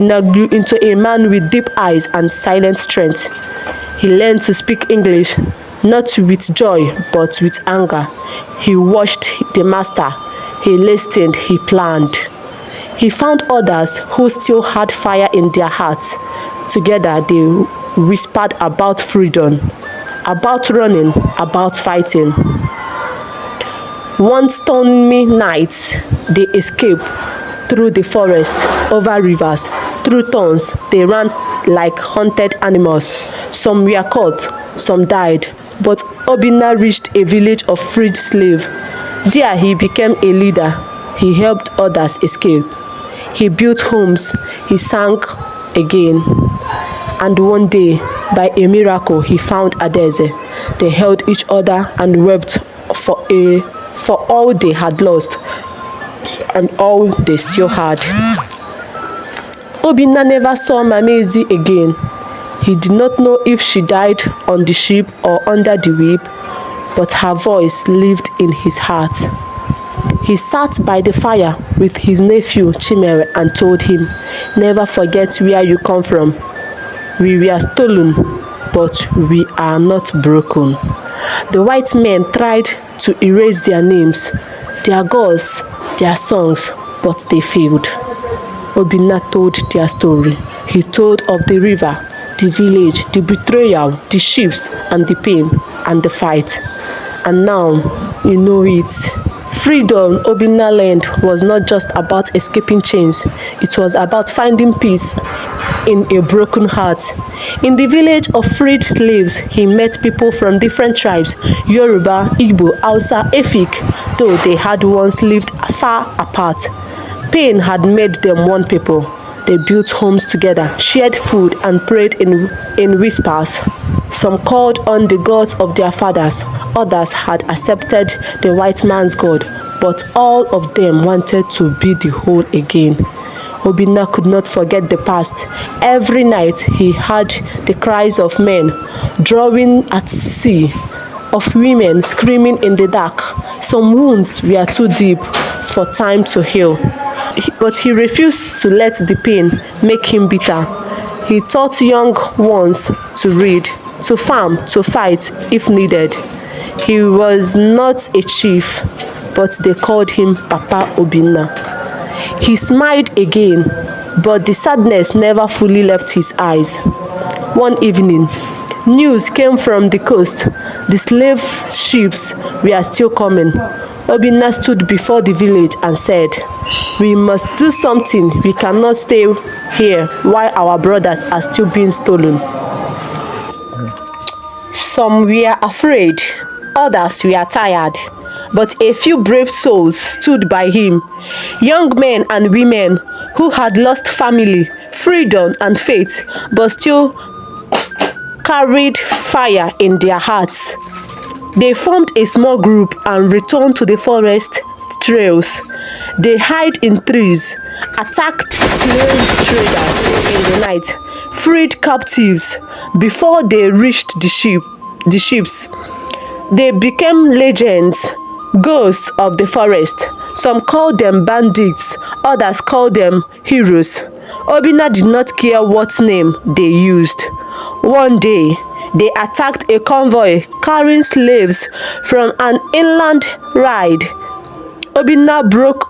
Obinna grew into a man with deep eyes and silent strength. He learned to speak English, not with joy but with anger. He watched the master. He listened. He planned. He found others who still had fire in their hearts. Together they whispered about freedom, about running, about fighting. One stormy night, they escaped through the forest, over rivers, through thorns. They ran like hunted animals. Some were caught, some died. But Obinna reached a village of freed slaves. There he became a leader. He helped others escape. He built homes. He sang again. And one day, by a miracle, he found Adeze. They held each other and wept for all they had lost and all they still had. Obinna never saw Mamezi again. He did not know if she died on the ship or under the whip, but her voice lived in his heart. He sat by the fire with his nephew Chimere and told him, "Never forget where you come from. We were stolen, but we are not broken." The white men tried to erase their names, their gods, their songs, but they failed. Obinna told their story. He told of the river, the village, the betrayal, the ships, and the pain, and the fight. And now, you know it. Freedom, Obinna learned, was not just about escaping chains. It was about finding peace in a broken heart. In the village of freed slaves, he met people from different tribes, Yoruba, Igbo, Hausa, Efik, though they had once lived far apart. Pain had made them one people. They built homes together, shared food, and prayed in whispers. Some called on the gods of their fathers. Others had accepted the white man's god, but all of them wanted to be the whole again. Obinna could not forget the past. Every night he heard the cries of men drawing at sea, of women screaming in the dark. Some wounds were too deep for time to heal, but he refused to let the pain make him bitter. He taught young ones to read, to farm, to fight if needed. He was not a chief, but they called him Papa Obinna. He smiled again, but the sadness never fully left his eyes. One evening, news came from the coast. The slave ships were still coming. Obinna stood before the village and said, "We must do something. We cannot stay here while our brothers are still being stolen." Some were afraid, others were tired, but a few brave souls stood by him. Young men and women who had lost family, freedom, and faith, but still carried fire in their hearts. They formed a small group and returned to the forest trails. They hid in trees, attacked slave traders in the night, freed captives before they reached the ships. They became legends, ghosts of the forest. Some called them bandits, others called them heroes. Obinna did not care what name they used. One day, they attacked a convoy carrying slaves from an inland ride. Obinna broke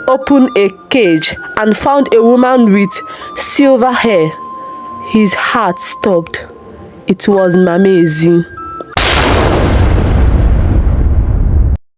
open a cage and found a woman with silver hair. His heart stopped. It was Mamezi.